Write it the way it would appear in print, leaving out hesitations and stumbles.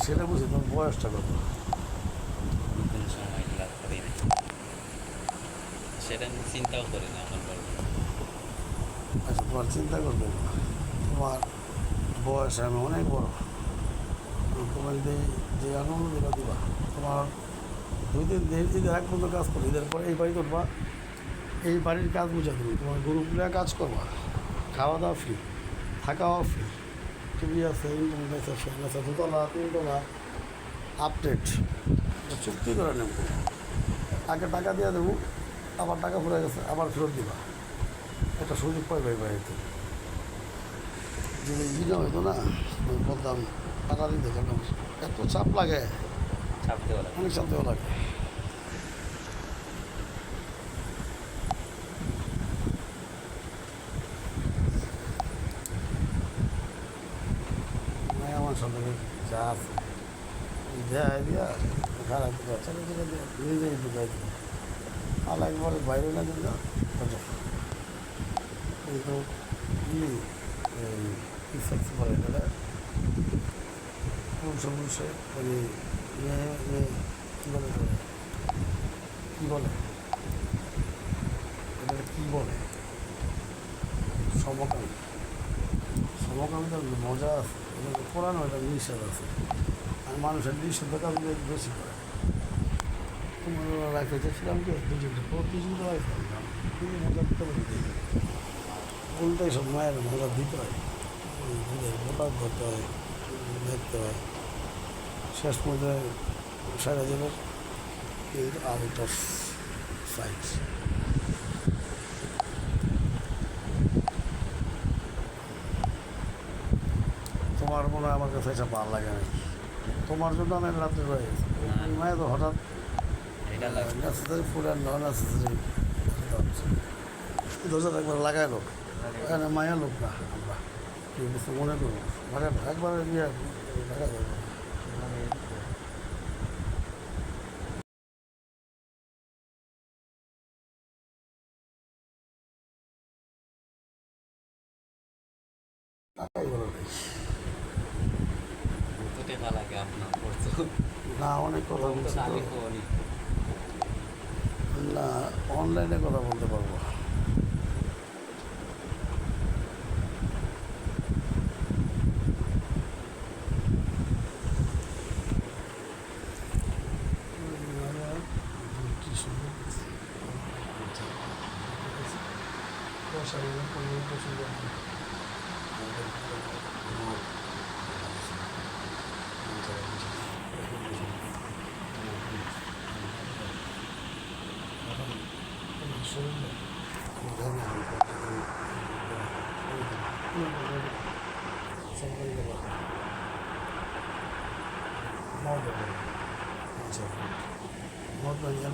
সেটা বুঝি তোমার বয়সটা কত? কোনো সময় লাভ করি না, সেটা আমি চিন্তাও করি না এখন বলবো। আচ্ছা, তোমার চিন্তা করবে না, তোমার বয়স আমি অনেক বড়। তোমার যে আনন্দগুলো দিবা, তোমার 2 দিন ঈদের আগ পর্যন্ত কাজ করো, ঈদের পরে এই বাড়ি করবা, এই বাড়ির কাজ বুঝা তুমি, তোমার গরুগুলো কাজ করবা, খাওয়া দাওয়া ফ্রি, থাকাও ফ্রি, টিভি আছে, ইন্টারনেট আছে, ফ্যান আছে, 2 তলা 3 তলা, আপডেট। চুক্তি করে নেব, আগে টাকা দিয়ে দেবো, আবার টাকা ফুরে গেছে আবার ফেরত দিবা, একটা সুযোগ পাইবে এই বাড়িতে। যদি ইয়ে হইতো না, আমি বলতাম টাকা দিতে, কারণ এত চাপ লাগে, চাপ দেওয়া লাগে। অনেক চাপ দেওয়া লাগে। আমার সাথে যা আছে দেয় দিয়া খারাপ ছেলে ছেলে দিয়ে নিজেই ঢুকাই দিল, আর একবারে বাইরে না দিল। কিন্তু কি সেক্স বলে এটা, পুরুষে ওই মেয়ে কী বলে, কী বলে এটা, কী বলে, সমকামী। সমকামিতার মজা আছে, এটা পুরানো, এটা নিষেধ আছে, আর মানুষের নিষেধ কাজ বেশি করে। তোমার লাইফে চেয়েছিলাম কি দুজনকে প্রতিযোগিতা হয়, কিন্তু মজা দিতে পারি, উল্টাই সব মায়ের মজা দিতে হয়, ভোটার ধরতে হয়, দেখতে হয়, শেষ পর্যায়ে সারা জীবন কিন্তু আউট অফ সাইট। তোমার মনে হয় আমার কাছে এটা ভালো লাগে না, তোমার জন্য আমি রাত্রে রয়ে গেছি, মায়ের তো হঠাৎ এটা লাগে necessary food and non necessary দরজা একবার লাগাইলো, এখানে মায়া লোক না আমরা, কিছু মনে করবো লাগাই একবার গিয়ে লাগাই দেবো। টাকাই বলো নেই। তো টেকা লাগে আপনার করছো, না অনেক কথা বলছি আমি তো, করি। না অনলাইনে কথা বলতে পারবো। কি সুন্দর সুন্দর মদ বানিয়ে